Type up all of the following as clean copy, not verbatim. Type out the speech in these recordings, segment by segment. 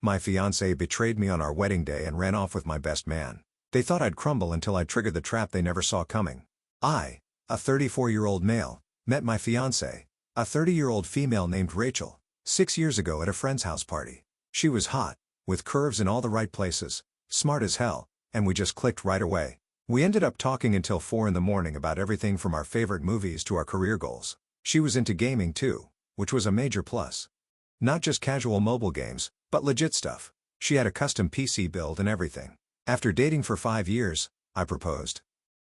My fiancé betrayed me on our wedding day and ran off with my best man. They thought I'd crumble until I triggered the trap they never saw coming. I, a 34-year-old male, met my fiancé, a 30-year-old female named Rachel, 6 years ago at a friend's house party. She was hot, with curves in all the right places, smart as hell, and we just clicked right away. We ended up talking until 4 in the morning about everything from our favorite movies to our career goals. She was into gaming too, which was a major plus. Not just casual mobile games, but legit stuff. She had a custom PC build and everything. After dating for 5 years, I proposed.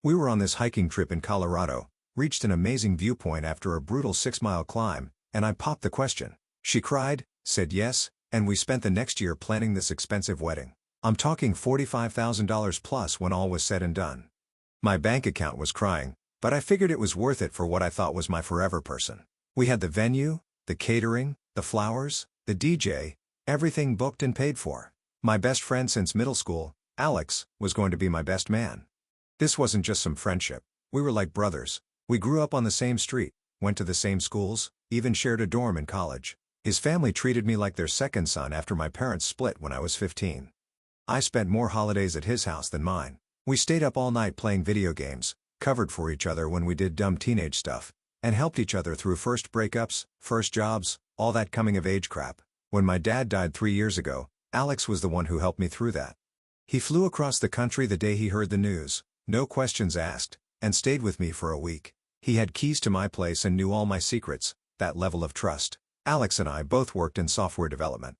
We were on this hiking trip in Colorado, reached an amazing viewpoint after a brutal 6-mile climb, and I popped the question. She cried, said yes, and we spent the next year planning this expensive wedding. I'm talking $45,000 plus when all was said and done. My bank account was crying, but I figured it was worth it for what I thought was my forever person. We had the venue, the catering, the flowers, the DJ, everything booked and paid for. My best friend since middle school, Alex, was going to be my best man. This wasn't just some friendship. We were like brothers. We grew up on the same street, went to the same schools, even shared a dorm in college. His family treated me like their second son after my parents split when I was 15. I spent more holidays at his house than mine. We stayed up all night playing video games, covered for each other when we did dumb teenage stuff, and helped each other through first breakups, first jobs, all that coming-of-age crap. When my dad died 3 years ago, Alex was the one who helped me through that. He flew across the country the day he heard the news, no questions asked, and stayed with me for a week. He had keys to my place and knew all my secrets, that level of trust. Alex and I both worked in software development.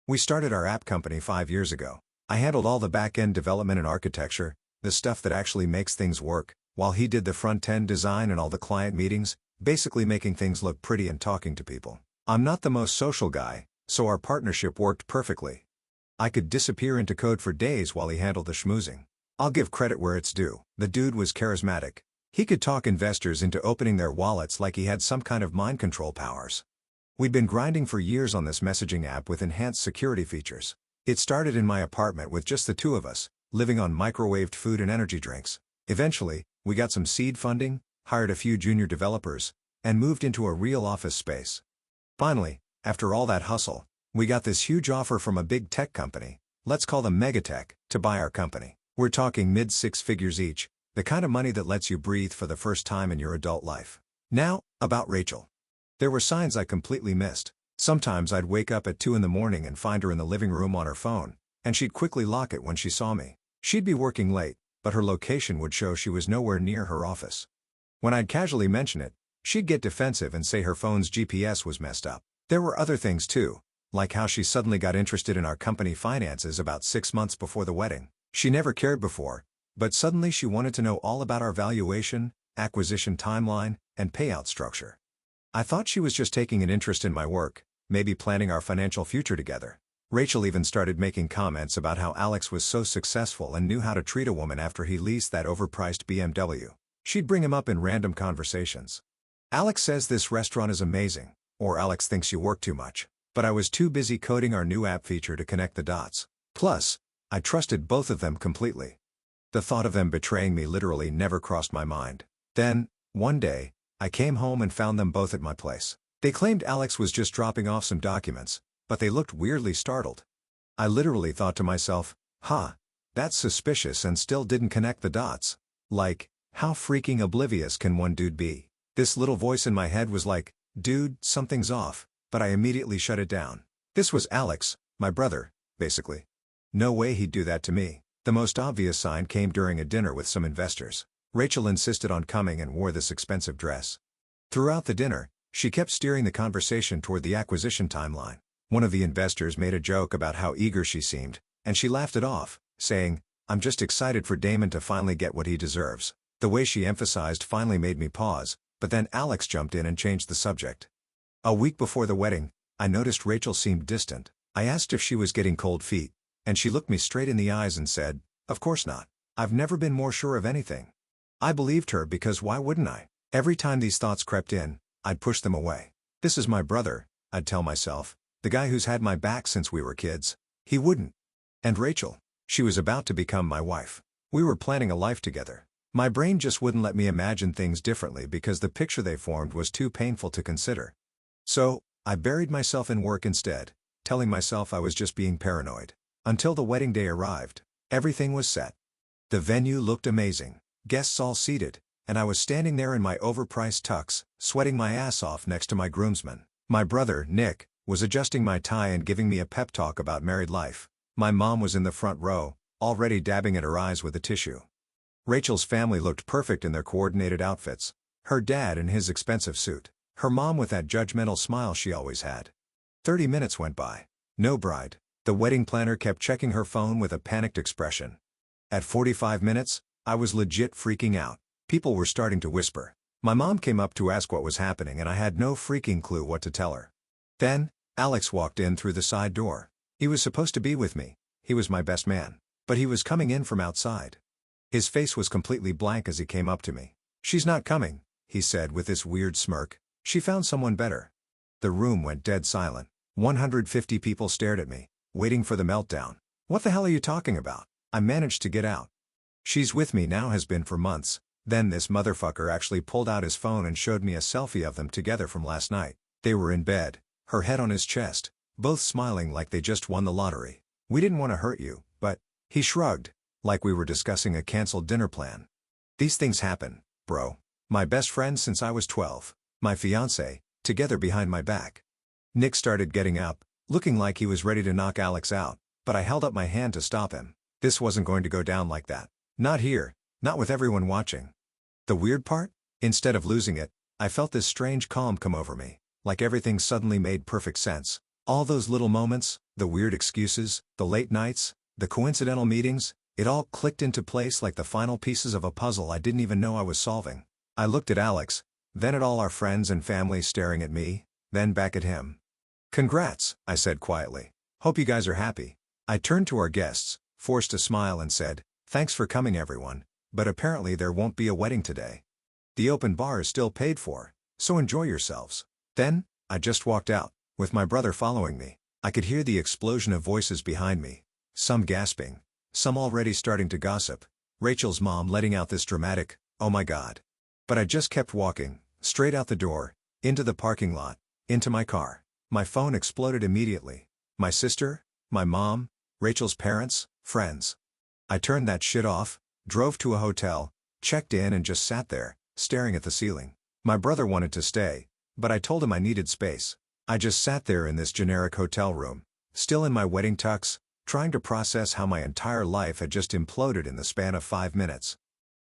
We started our app company 5 years ago. I handled all the back-end development and architecture, the stuff that actually makes things work, while he did the front-end design and all the client meetings, basically making things look pretty and talking to people. I'm not the most social guy, so our partnership worked perfectly. I could disappear into code for days while he handled the schmoozing. I'll give credit where it's due. The dude was charismatic. He could talk investors into opening their wallets like he had some kind of mind control powers. We'd been grinding for years on this messaging app with enhanced security features. It started in my apartment with just the two of us, living on microwaved food and energy drinks. Eventually, we got some seed funding, hired a few junior developers, and moved into a real office space. Finally, after all that hustle, we got this huge offer from a big tech company, let's call them megatech, to buy our company. We're talking mid-6 figures each, the kind of money that lets you breathe for the first time in your adult life. Now, about Rachel. There were signs I completely missed. Sometimes I'd wake up at 2 in the morning and find her in the living room on her phone, and she'd quickly lock it when she saw me. She'd be working late, but her location would show she was nowhere near her office. When I'd casually mention it, she'd get defensive and say her phone's GPS was messed up. There were other things too, like how she suddenly got interested in our company finances about 6 months before the wedding. She never cared before, but suddenly she wanted to know all about our valuation, acquisition timeline, and payout structure. I thought she was just taking an interest in my work, maybe planning our financial future together. Rachel even started making comments about how Alex was so successful and knew how to treat a woman after he leased that overpriced BMW. She'd bring him up in random conversations. Alex says this restaurant is amazing, or Alex thinks you work too much. But I was too busy coding our new app feature to connect the dots. Plus, I trusted both of them completely. The thought of them betraying me literally never crossed my mind. Then, one day, I came home and found them both at my place. They claimed Alex was just dropping off some documents, but they looked weirdly startled. I literally thought to myself, that's suspicious, and still didn't connect the dots. Like, how freaking oblivious can one dude be? This little voice in my head was like, dude, something's off, but I immediately shut it down. This was Alex, my brother, basically. No way he'd do that to me. The most obvious sign came during a dinner with some investors. Rachel insisted on coming and wore this expensive dress. Throughout the dinner, she kept steering the conversation toward the acquisition timeline. One of the investors made a joke about how eager she seemed, and she laughed it off, saying, "I'm just excited for Damon to finally get what he deserves." The way she emphasized finally made me pause, but then Alex jumped in and changed the subject. A week before the wedding, I noticed Rachel seemed distant. I asked if she was getting cold feet, and she looked me straight in the eyes and said, "Of course not. I've never been more sure of anything." I believed her because why wouldn't I? Every time these thoughts crept in, I'd push them away. This is my brother, I'd tell myself, the guy who's had my back since we were kids. He wouldn't. And Rachel, she was about to become my wife. We were planning a life together. My brain just wouldn't let me imagine things differently because the picture they formed was too painful to consider. So, I buried myself in work instead. telling myself I was just being paranoid. Until the wedding day arrived. Everything was set. The venue looked amazing, guests all seated, and I was standing there in my overpriced tux, sweating my ass off next to my groomsmen. My brother, Nick, was adjusting my tie and giving me a pep talk about married life. My mom was in the front row, already dabbing at her eyes with a tissue. Rachel's family looked perfect in their coordinated outfits. Her dad in his expensive suit. Her mom with that judgmental smile she always had. 30 minutes went by. No bride. The wedding planner kept checking her phone with a panicked expression. At 45 minutes, I was legit freaking out. People were starting to whisper. My mom came up to ask what was happening and I had no freaking clue what to tell her. Then, Alex walked in through the side door. He was supposed to be with me. He was my best man. But he was coming in from outside. His face was completely blank as he came up to me. "She's not coming," he said with this weird smirk. "She found someone better." The room went dead silent. 150 people stared at me, waiting for the meltdown. "What the hell are you talking about?" I managed to get out. "She's with me now, has been for months." Then this motherfucker actually pulled out his phone and showed me a selfie of them together from last night. They were in bed, her head on his chest, both smiling like they just won the lottery. "We didn't want to hurt you, but..." He shrugged, like we were discussing a canceled dinner plan. "These things happen, bro. My best friend since I was 12. My fiancé, together behind my back." Nick started getting up, looking like he was ready to knock Alex out, but I held up my hand to stop him. This wasn't going to go down like that. Not here, not with everyone watching. The weird part? Instead of losing it, I felt this strange calm come over me, like everything suddenly made perfect sense. All those little moments, the weird excuses, the late nights, the coincidental meetings, it all clicked into place like the final pieces of a puzzle I didn't even know I was solving. I looked at Alex, then at all our friends and family staring at me, then back at him. "Congrats," I said quietly. "Hope you guys are happy." I turned to our guests, forced a smile and said, "Thanks for coming everyone, but apparently there won't be a wedding today. The open bar is still paid for, so enjoy yourselves." Then, I just walked out, with my brother following me. I could hear the explosion of voices behind me, some gasping, some already starting to gossip, Rachel's mom letting out this dramatic, "Oh my God." But I just kept walking, straight out the door, into the parking lot, into my car. My phone exploded immediately. My sister, my mom, Rachel's parents, friends. I turned that shit off, drove to a hotel, checked in and just sat there, staring at the ceiling. My brother wanted to stay, but I told him I needed space. I just sat there in this generic hotel room, still in my wedding tux, trying to process how my entire life had just imploded in the span of 5 minutes.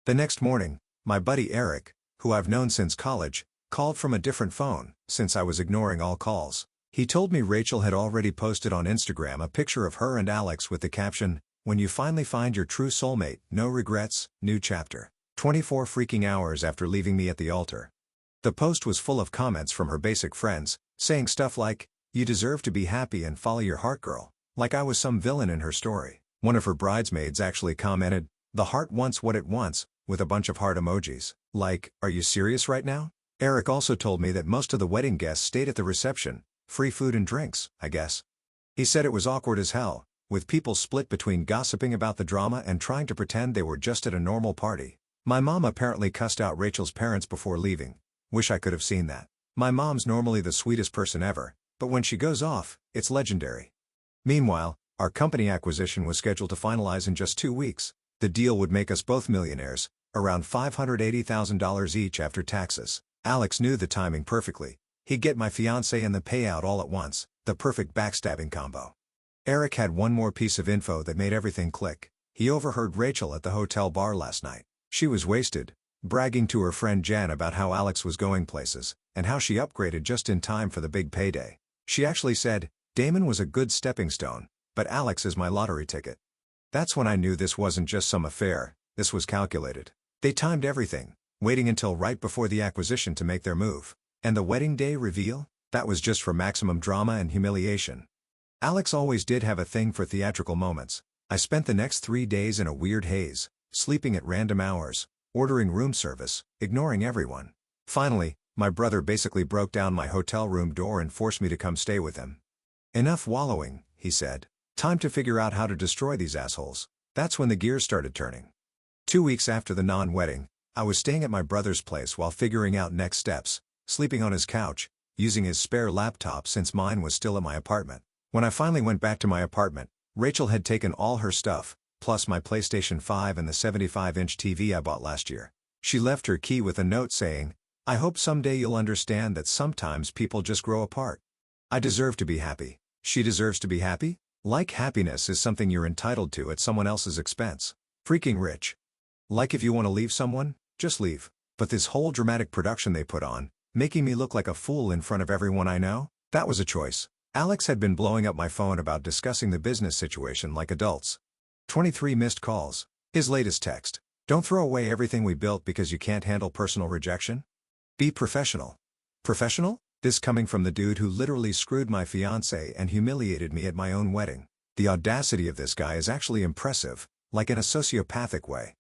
The next morning, my buddy Eric, who I've known since college, called from a different phone, since I was ignoring all calls. He told me Rachel had already posted on Instagram a picture of her and Alex with the caption, "When you finally find your true soulmate, no regrets, new chapter." 24 freaking hours after leaving me at the altar. The post was full of comments from her basic friends, saying stuff like, "You deserve to be happy and follow your heart, girl," like I was some villain in her story. One of her bridesmaids actually commented, "The heart wants what it wants," with a bunch of heart emojis, like, "Are you serious right now?" Eric also told me that most of the wedding guests stayed at the reception, free food and drinks, I guess. He said it was awkward as hell, with people split between gossiping about the drama and trying to pretend they were just at a normal party. My mom apparently cussed out Rachel's parents before leaving. Wish I could have seen that. My mom's normally the sweetest person ever, but when she goes off, it's legendary. Meanwhile, our company acquisition was scheduled to finalize in just 2 weeks. The deal would make us both millionaires, around $580,000 each after taxes. Alex knew the timing perfectly. He'd get my fiancé and the payout all at once, the perfect backstabbing combo. Eric had one more piece of info that made everything click. He overheard Rachel at the hotel bar last night. She was wasted, bragging to her friend Jen about how Alex was going places, and how she upgraded just in time for the big payday. She actually said, "Damon was a good stepping stone, but Alex is my lottery ticket." That's when I knew this wasn't just some affair, this was calculated. They timed everything, waiting until right before the acquisition to make their move. And the wedding day reveal? That was just for maximum drama and humiliation. Alex always did have a thing for theatrical moments. I spent the next 3 days in a weird haze, sleeping at random hours, ordering room service, ignoring everyone. Finally, my brother basically broke down my hotel room door and forced me to come stay with him. "Enough wallowing," he said. "Time to figure out how to destroy these assholes." That's when the gears started turning. 2 weeks after the non-wedding, I was staying at my brother's place while figuring out next steps, sleeping on his couch, using his spare laptop since mine was still at my apartment. When I finally went back to my apartment, Rachel had taken all her stuff, plus my PlayStation 5 and the 75-inch TV I bought last year. She left her key with a note saying, "I hope someday you'll understand that sometimes people just grow apart." I deserve to be happy. She deserves to be happy? Like happiness is something you're entitled to at someone else's expense. Freaking rich. Like if you want to leave someone, just leave. But this whole dramatic production they put on, making me look like a fool in front of everyone I know, that was a choice. Alex had been blowing up my phone about discussing the business situation like adults. 23 missed calls. His latest text: "Don't throw away everything we built because you can't handle personal rejection. Be professional." Professional? This coming from the dude who literally screwed my fiancé and humiliated me at my own wedding. The audacity of this guy is actually impressive, like in a sociopathic way.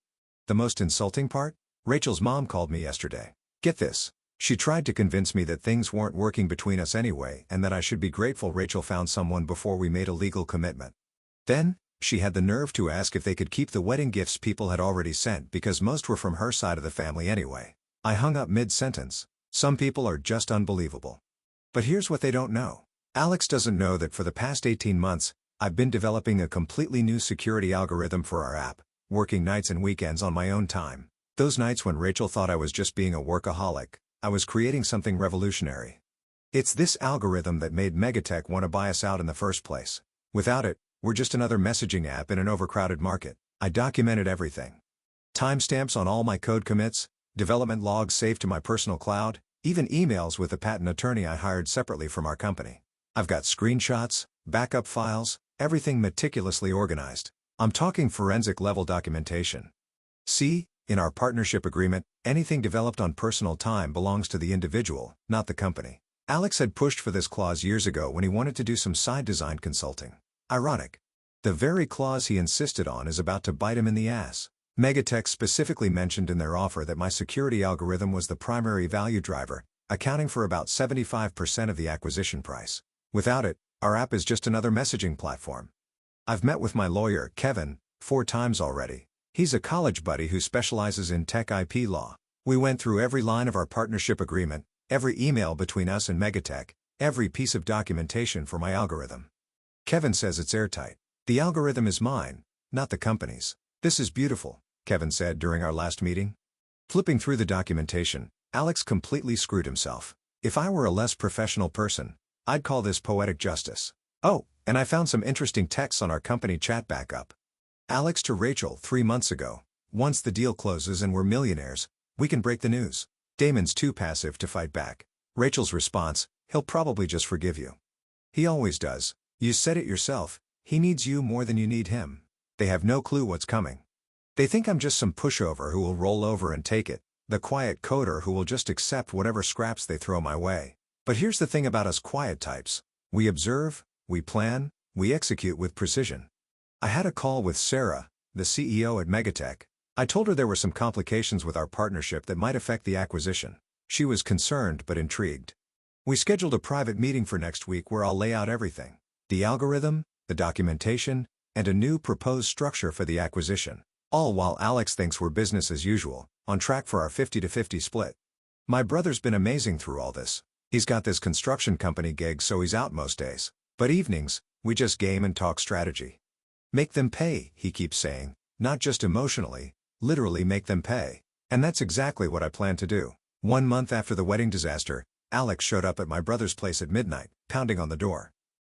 The most insulting part? Rachel's mom called me yesterday. Get this. She tried to convince me that things weren't working between us anyway and that I should be grateful Rachel found someone before we made a legal commitment. Then, she had the nerve to ask if they could keep the wedding gifts people had already sent because most were from her side of the family anyway. I hung up mid-sentence. Some people are just unbelievable. But here's what they don't know. Alex doesn't know that for the past 18 months, I've been developing a completely new security algorithm for our app, working nights and weekends on my own time. Those nights when Rachel thought I was just being a workaholic, I was creating something revolutionary. It's this algorithm that made Megatech want to buy us out in the first place. Without it, we're just another messaging app in an overcrowded market. I documented everything. Timestamps on all my code commits, development logs saved to my personal cloud, even emails with the patent attorney I hired separately from our company. I've got screenshots, backup files, everything meticulously organized. I'm talking forensic-level documentation. See, in our partnership agreement, anything developed on personal time belongs to the individual, not the company. Alex had pushed for this clause years ago when he wanted to do some side design consulting. Ironic. The very clause he insisted on is about to bite him in the ass. Megatech specifically mentioned in their offer that my security algorithm was the primary value driver, accounting for about 75% of the acquisition price. Without it, our app is just another messaging platform. I've met with my lawyer, Kevin, 4 times already. He's a college buddy who specializes in tech IP law. We went through every line of our partnership agreement, every email between us and Megatech, every piece of documentation for my algorithm. Kevin says it's airtight. The algorithm is mine, not the company's. "This is beautiful," Kevin said during our last meeting. Flipping through the documentation, Alex completely screwed himself. If I were a less professional person, I'd call this poetic justice. Oh, and I found some interesting texts on our company chat backup. Alex to Rachel 3 months ago: "Once the deal closes and we're millionaires, we can break the news." Damon's too passive to fight back. Rachel's response: "He'll probably just forgive you. He always does. You said it yourself, he needs you more than you need him." They have no clue what's coming. They think I'm just some pushover who will roll over and take it, the quiet coder who will just accept whatever scraps they throw my way. But here's the thing about us quiet types. We observe, we plan, we execute with precision. I had a call with Sarah, the CEO at Megatech. I told her there were some complications with our partnership that might affect the acquisition. She was concerned but intrigued. We scheduled a private meeting for next week where I'll lay out everything: the algorithm, the documentation, and a new proposed structure for the acquisition. All while Alex thinks we're business as usual, on track for our 50-50 split. My brother's been amazing through all this. He's got this construction company gig, so he's out most days. But evenings, we just game and talk strategy. "Make them pay," he keeps saying, not just emotionally, literally make them pay. And that's exactly what I plan to do. 1 month after the wedding disaster, Alex showed up at my brother's place at midnight, pounding on the door.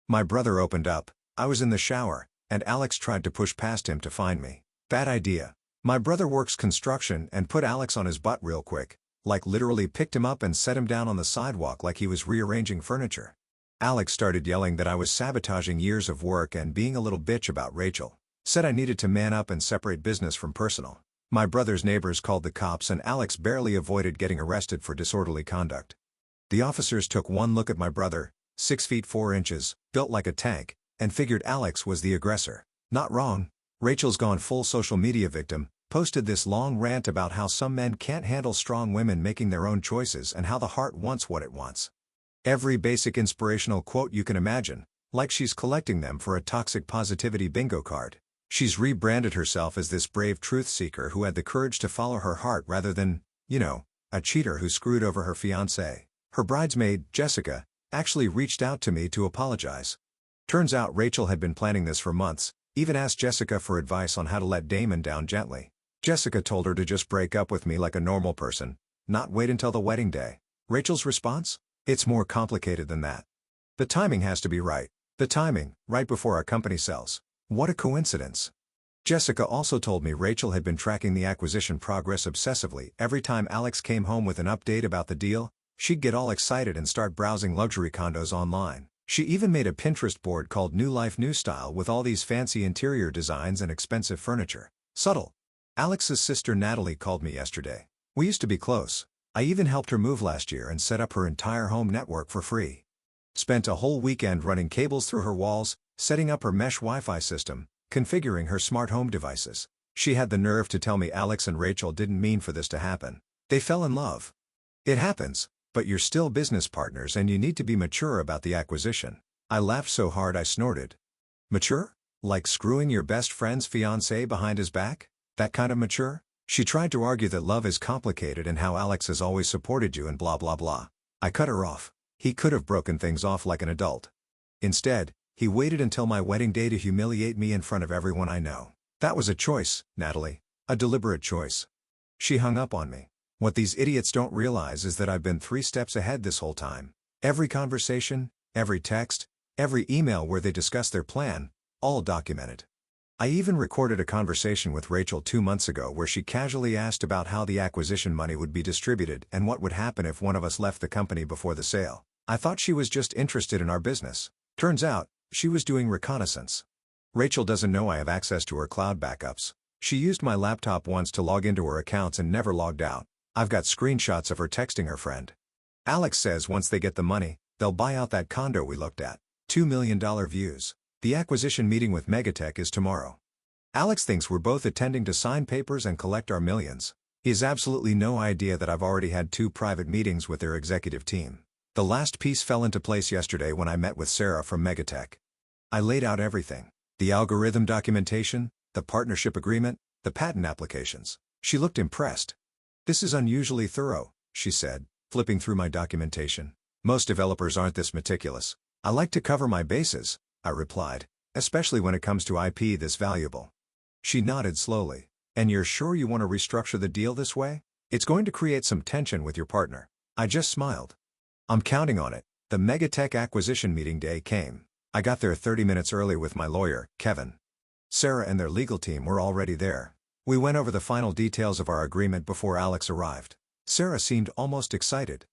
My brother opened up, I was in the shower, and Alex tried to push past him to find me. Bad idea. My brother works construction and put Alex on his butt real quick, like literally picked him up and set him down on the sidewalk like he was rearranging furniture. Alex started yelling that I was sabotaging years of work and being a little bitch about Rachel. Said I needed to man up and separate business from personal. My brother's neighbors called the cops and Alex barely avoided getting arrested for disorderly conduct. The officers took one look at my brother, 6 feet 4 inches, built like a tank, and figured Alex was the aggressor. Not wrong. Rachel's gone full social media victim, posted this long rant about how some men can't handle strong women making their own choices and how the heart wants what it wants. Every basic inspirational quote you can imagine, like she's collecting them for a toxic positivity bingo card. She's rebranded herself as this brave truth seeker who had the courage to follow her heart rather than, a cheater who screwed over her fiancé. Her bridesmaid, Jessica, actually reached out to me to apologize. Turns out Rachel had been planning this for months, even asked Jessica for advice on how to let Damon down gently. Jessica told her to just break up with me like a normal person, not wait until the wedding day. Rachel's response? It's more complicated than that. The timing has to be right. The timing, right before our company sells. What a coincidence. Jessica also told me Rachel had been tracking the acquisition progress obsessively. Every time Alex came home with an update about the deal, she'd get all excited and start browsing luxury condos online. She even made a Pinterest board called New Life New Style with all these fancy interior designs and expensive furniture. Subtle. Alex's sister Natalie called me yesterday. We used to be close. I even helped her move last year and set up her entire home network for free. Spent a whole weekend running cables through her walls, setting up her mesh Wi-Fi system, configuring her smart home devices. She had the nerve to tell me Alex and Rachel didn't mean for this to happen. They fell in love. It happens, but you're still business partners and you need to be mature about the acquisition. I laughed so hard I snorted. Mature? Like screwing your best friend's fiancé behind his back? That kind of mature? She tried to argue that love is complicated and how Alex has always supported you and blah blah blah. I cut her off. He could have broken things off like an adult. Instead, he waited until my wedding day to humiliate me in front of everyone I know. That was a choice, Natalie. A deliberate choice. She hung up on me. What these idiots don't realize is that I've been 3 steps ahead this whole time. Every conversation, every text, every email where they discuss their plan, all documented. I even recorded a conversation with Rachel 2 months ago where she casually asked about how the acquisition money would be distributed and what would happen if one of us left the company before the sale. I thought she was just interested in our business. Turns out, she was doing reconnaissance. Rachel doesn't know I have access to her cloud backups. She used my laptop once to log into her accounts and never logged out. I've got screenshots of her texting her friend. Alex says once they get the money, they'll buy out that condo we looked at. $2 million views. The acquisition meeting with Megatech is tomorrow. Alex thinks we're both attending to sign papers and collect our millions. He has absolutely no idea that I've already had 2 private meetings with their executive team. The last piece fell into place yesterday when I met with Sarah from Megatech. I laid out everything. The algorithm documentation, the partnership agreement, the patent applications. She looked impressed. This is unusually thorough, she said, flipping through my documentation. Most developers aren't this meticulous. I like to cover my bases, I replied, especially when it comes to IP this valuable. She nodded slowly. And you're sure you want to restructure the deal this way? It's going to create some tension with your partner. I just smiled. I'm counting on it. The Megatech acquisition meeting day came. I got there 30 minutes early with my lawyer, Kevin. Sarah and their legal team were already there. We went over the final details of our agreement before Alex arrived. Sarah seemed almost excited.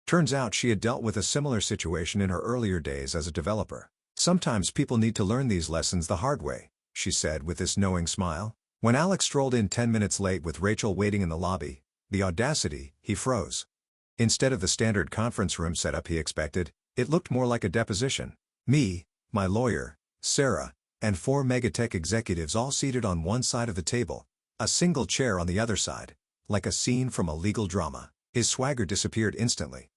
Turns out she had dealt with a similar situation in her earlier days as a developer. Sometimes people need to learn these lessons the hard way, she said with this knowing smile. When Alex strolled in 10 minutes late with Rachel waiting in the lobby, the audacity, he froze. Instead of the standard conference room setup he expected, it looked more like a deposition. Me, my lawyer, Sarah, and 4 Megatech executives all seated on one side of the table, a single chair on the other side, like a scene from a legal drama. His swagger disappeared instantly.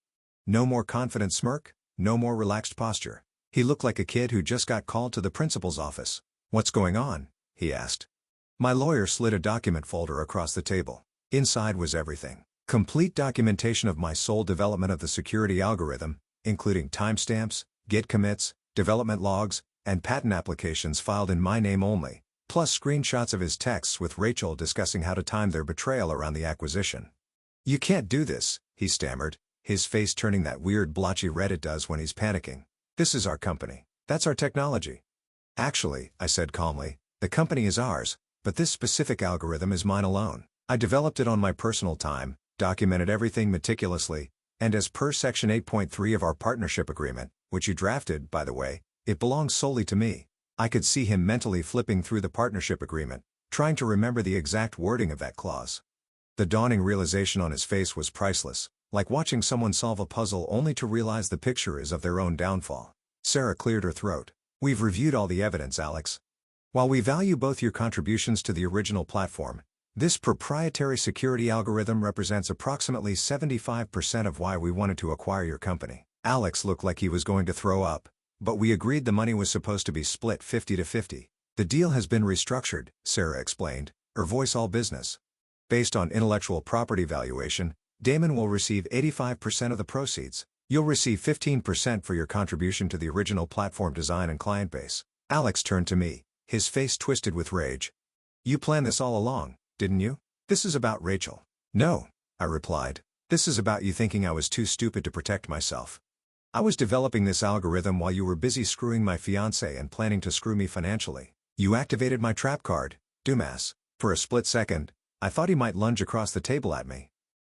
No more confident smirk, no more relaxed posture. He looked like a kid who just got called to the principal's office. What's going on? He asked. My lawyer slid a document folder across the table. Inside was everything. Complete documentation of my sole development of the security algorithm, including timestamps, Git commits, development logs, and patent applications filed in my name only, plus screenshots of his texts with Rachel discussing how to time their betrayal around the acquisition. You can't do this, he stammered, his face turning that weird blotchy red it does when he's panicking. This is our company. That's our technology. Actually, I said calmly, the company is ours, but this specific algorithm is mine alone. I developed it on my personal time, documented everything meticulously, and as per Section 8.3 of our partnership agreement, which you drafted, by the way, it belongs solely to me. I could see him mentally flipping through the partnership agreement, trying to remember the exact wording of that clause. The dawning realization on his face was priceless, like watching someone solve a puzzle only to realize the picture is of their own downfall. Sarah cleared her throat. We've reviewed all the evidence, Alex. While we value both your contributions to the original platform, this proprietary security algorithm represents approximately 75% of why we wanted to acquire your company. Alex looked like he was going to throw up, but we agreed the money was supposed to be split 50-50. The deal has been restructured, Sarah explained, her voice all business. Based on intellectual property valuation, Damon will receive 85% of the proceeds. You'll receive 15% for your contribution to the original platform design and client base. Alex turned to me, his face twisted with rage. You planned this all along, didn't you? This is about Rachel. No, I replied. This is about you thinking I was too stupid to protect myself. I was developing this algorithm while you were busy screwing my fiancé and planning to screw me financially. You activated my trap card, Dumas. For a split second, I thought he might lunge across the table at me.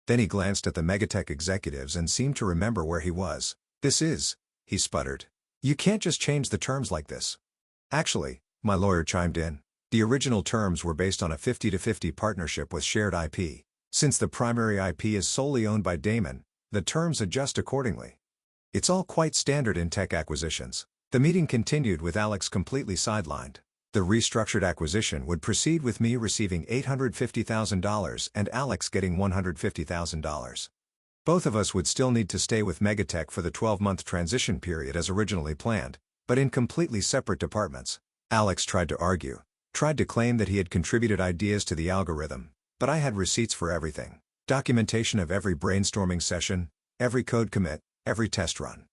Then he glanced at the Megatech executives and seemed to remember where he was. This is, he sputtered. You can't just change the terms like this. Actually, my lawyer chimed in. The original terms were based on a 50-50 partnership with shared IP. Since the primary IP is solely owned by Damon, the terms adjust accordingly. It's all quite standard in tech acquisitions. The meeting continued with Alex completely sidelined. The restructured acquisition would proceed with me receiving $850,000 and Alex getting $150,000. Both of us would still need to stay with Megatech for the 12-month transition period as originally planned, but in completely separate departments. Alex tried to argue, tried to claim that he had contributed ideas to the algorithm, but I had receipts for everything. Documentation of every brainstorming session, every code commit, every test run.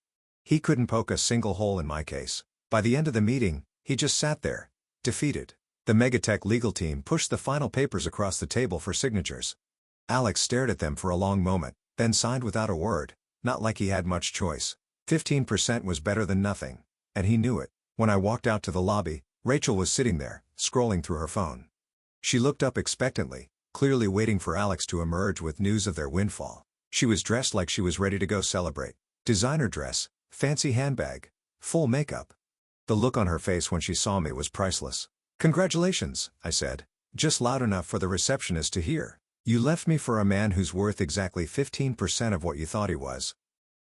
He couldn't poke a single hole in my case. By the end of the meeting, he just sat there, defeated. The Megatech legal team pushed the final papers across the table for signatures. Alex stared at them for a long moment, then signed without a word, not like he had much choice. 15% was better than nothing, and he knew it. When I walked out to the lobby, Rachel was sitting there, scrolling through her phone. She looked up expectantly, clearly waiting for Alex to emerge with news of their windfall. She was dressed like she was ready to go celebrate. Designer dress, fancy handbag, full makeup. The look on her face when she saw me was priceless. Congratulations, I said, just loud enough for the receptionist to hear. You left me for a man who's worth exactly 15% of what you thought he was.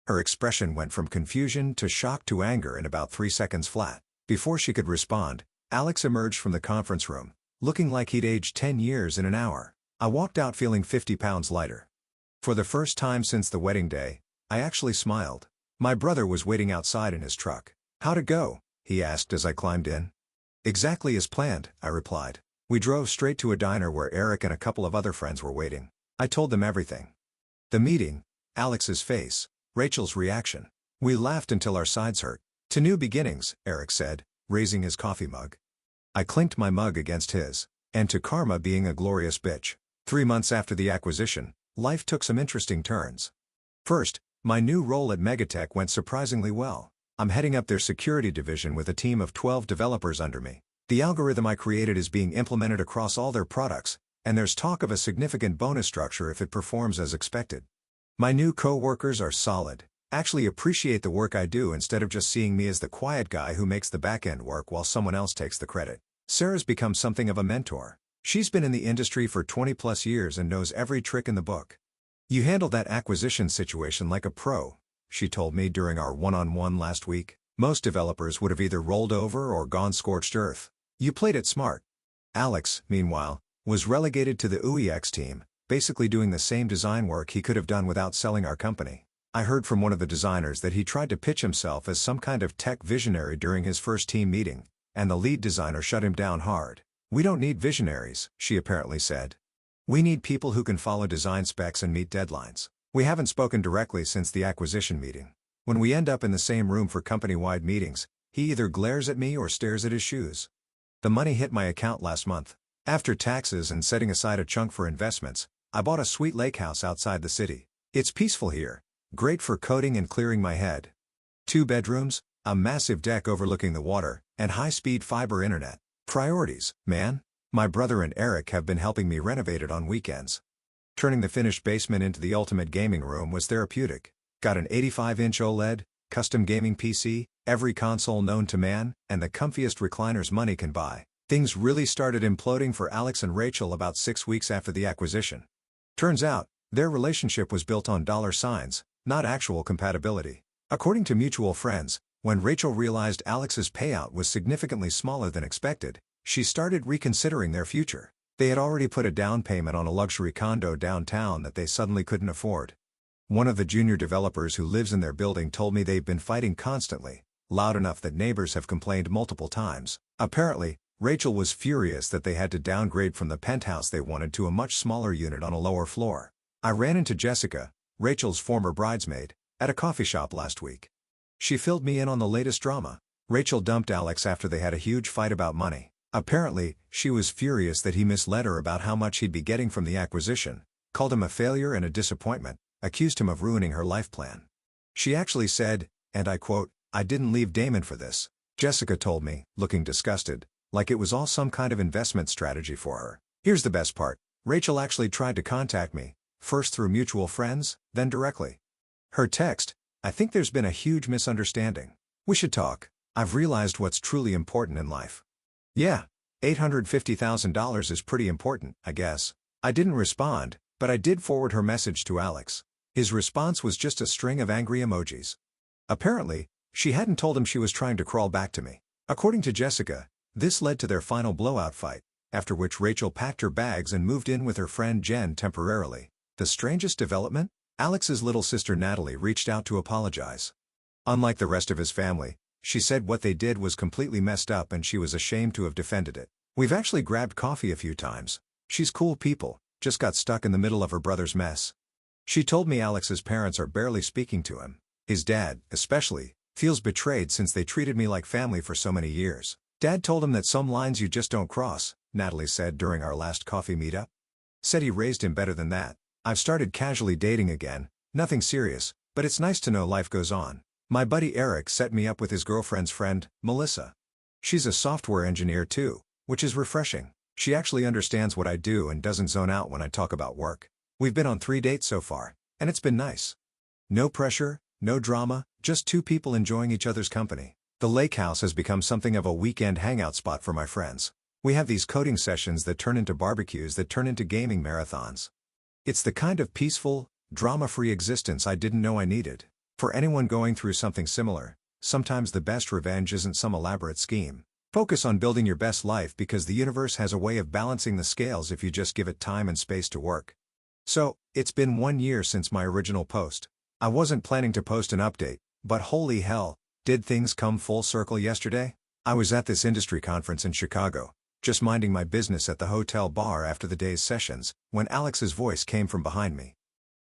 Her expression went from confusion to shock to anger in about 3 seconds flat. Before she could respond, Alex emerged from the conference room, looking like he'd aged 10 years in an hour. I walked out feeling 50 pounds lighter. For the first time since the wedding day, I actually smiled. My brother was waiting outside in his truck. How'd it go? He asked as I climbed in. Exactly as planned, I replied. We drove straight to a diner where Eric and a couple of other friends were waiting. I told them everything. The meeting, Alex's face, Rachel's reaction. We laughed until our sides hurt. To new beginnings, Eric said, raising his coffee mug. I clinked my mug against his. And to karma being a glorious bitch. 3 months after the acquisition, life took some interesting turns. First, my new role at Megatech went surprisingly well. I'm heading up their security division with a team of 12 developers under me. The algorithm I created is being implemented across all their products, and there's talk of a significant bonus structure if it performs as expected. My new co-workers are solid, actually appreciate the work I do instead of just seeing me as the quiet guy who makes the back-end work while someone else takes the credit. Sarah's become something of a mentor. She's been in the industry for 20+ years and knows every trick in the book. You handled that acquisition situation like a pro, she told me during our one-on-one last week. Most developers would have either rolled over or gone scorched earth. You played it smart. Alex, meanwhile, was relegated to the UEX team, basically doing the same design work he could have done without selling our company. I heard from one of the designers that he tried to pitch himself as some kind of tech visionary during his first team meeting, and the lead designer shut him down hard. We don't need visionaries, she apparently said. We need people who can follow design specs and meet deadlines. We haven't spoken directly since the acquisition meeting. When we end up in the same room for company-wide meetings, he either glares at me or stares at his shoes. The money hit my account last month. After taxes and setting aside a chunk for investments, I bought a sweet lake house outside the city. It's peaceful here, great for coding and clearing my head. 2 bedrooms, a massive deck overlooking the water, and high-speed fiber internet. Priorities, man. My brother and Eric have been helping me renovate it on weekends. Turning the finished basement into the ultimate gaming room was therapeutic. Got an 85-inch OLED, custom gaming PC, every console known to man, and the comfiest recliners money can buy. Things really started imploding for Alex and Rachel about 6 weeks after the acquisition. Turns out, their relationship was built on dollar signs, not actual compatibility. According to mutual friends, when Rachel realized Alex's payout was significantly smaller than expected, she started reconsidering their future. They had already put a down payment on a luxury condo downtown that they suddenly couldn't afford. One of the junior developers who lives in their building told me they've been fighting constantly, loud enough that neighbors have complained multiple times. Apparently, Rachel was furious that they had to downgrade from the penthouse they wanted to a much smaller unit on a lower floor. I ran into Jessica, Rachel's former bridesmaid, At a coffee shop last week. She filled me in on the latest drama. Rachel dumped Alex after they had a huge fight about money. Apparently, she was furious that he misled her about how much he'd be getting from the acquisition, called him a failure and a disappointment, accused him of ruining her life plan. She actually said, and I quote, "I didn't leave Damon for this," Jessica told me, looking disgusted, like it was all some kind of investment strategy for her. Here's the best part. Rachel actually tried to contact me, first through mutual friends, then directly. Her text, "I think there's been a huge misunderstanding. We should talk. I've realized what's truly important in life." Yeah, $850,000 is pretty important, I guess. I didn't respond, but I did forward her message to Alex. His response was just a string of angry emojis. Apparently, she hadn't told him she was trying to crawl back to me. According to Jessica, this led to their final blowout fight, after which Rachel packed her bags and moved in with her friend Jen temporarily. The strangest development? Alex's little sister Natalie reached out to apologize. Unlike the rest of his family, she said what they did was completely messed up and she was ashamed to have defended it. We've actually grabbed coffee a few times. She's cool people, just got stuck in the middle of her brother's mess. She told me Alex's parents are barely speaking to him. His dad, especially, feels betrayed since they treated me like family for so many years. Dad told him that some lines you just don't cross, Natalie said during our last coffee meetup. Said he raised him better than that. I've started casually dating again, nothing serious, but it's nice to know life goes on. My buddy Eric set me up with his girlfriend's friend, Melissa. She's a software engineer too, which is refreshing. She actually understands what I do and doesn't zone out when I talk about work. We've been on 3 dates so far, and it's been nice. No pressure, no drama, just 2 people enjoying each other's company. The lake house has become something of a weekend hangout spot for my friends. We have these coding sessions that turn into barbecues that turn into gaming marathons. It's the kind of peaceful, drama-free existence I didn't know I needed. For anyone going through something similar, sometimes the best revenge isn't some elaborate scheme. Focus on building your best life because the universe has a way of balancing the scales if you just give it time and space to work. So, it's been 1 year since my original post. I wasn't planning to post an update, but holy hell, did things come full circle yesterday? I was at this industry conference in Chicago, just minding my business at the hotel bar after the day's sessions, when Alex's voice came from behind me.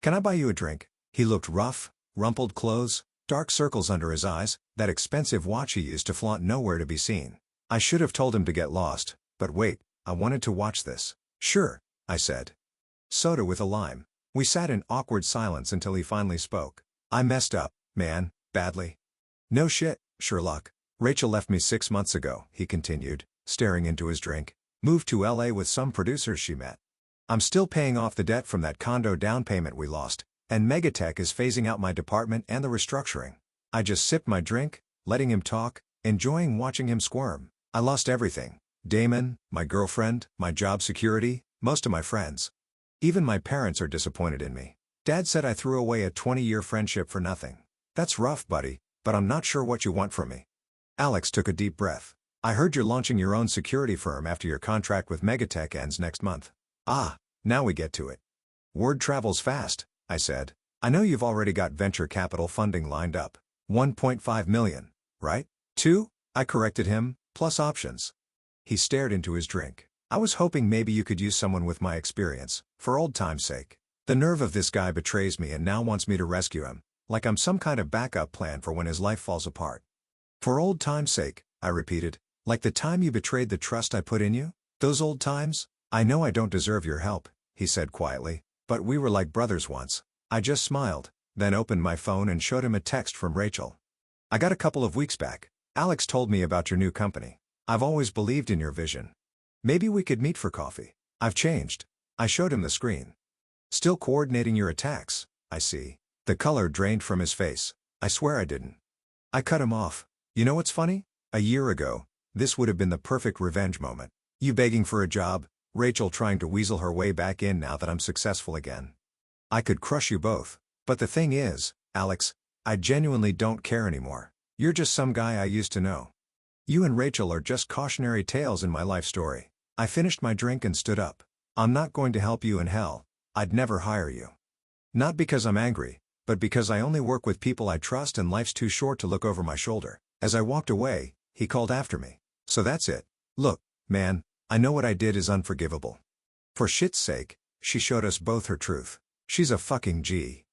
"Can I buy you a drink?" He looked rough, rumpled clothes, dark circles under his eyes, that expensive watch he used to flaunt nowhere to be seen. I should have told him to get lost, but wait, I wanted to watch this. "Sure," I said. "Soda with a lime." We sat in awkward silence until he finally spoke. "I messed up, man, badly." "No shit, Sherlock. Rachel left me 6 months ago," he continued, staring into his drink. "Moved to LA with some producers she met. I'm still paying off the debt from that condo down payment we lost, and Megatech is phasing out my department and the restructuring." I just sipped my drink, letting him talk, enjoying watching him squirm. I lost everything. Damon, my girlfriend, my job security, most of my friends. Even my parents are disappointed in me. Dad said I threw away a 20-year friendship for nothing. That's rough, buddy, but I'm not sure what you want from me. Alex took a deep breath. "I heard you're launching your own security firm after your contract with Megatech ends next month." "Ah, now we get to it." "Word travels fast," I said. "I know you've already got venture capital funding lined up. 1.5 million, right?" "2, I corrected him, plus options." He stared into his drink. "I was hoping maybe you could use someone with my experience, for old time's sake. The nerve of this guy betrays me and now wants me to rescue him, like I'm some kind of backup plan for when his life falls apart." "For old time's sake," I repeated. "Like the time you betrayed the trust I put in you? Those old times?" "I know I don't deserve your help," he said quietly, "but we were like brothers once." I just smiled, then opened my phone and showed him a text from Rachel. "I got a couple of weeks back. Alex told me about your new company. I've always believed in your vision. Maybe we could meet for coffee. I've changed." I showed him the screen. "Still coordinating your attacks, I see." The color drained from his face. "I swear I didn't." I cut him off. "You know what's funny? A year ago, this would have been the perfect revenge moment. You begging for a job, Rachel trying to weasel her way back in now that I'm successful again. I could crush you both. But the thing is, Alex, I genuinely don't care anymore. You're just some guy I used to know. You and Rachel are just cautionary tales in my life story." I finished my drink and stood up. "I'm not going to help you in hell. I'd never hire you. Not because I'm angry, but because I only work with people I trust and life's too short to look over my shoulder." As I walked away, he called after me. "So that's it. Look, man, I know what I did is unforgivable." For shit's sake, she showed us both her truth. She's a fucking G.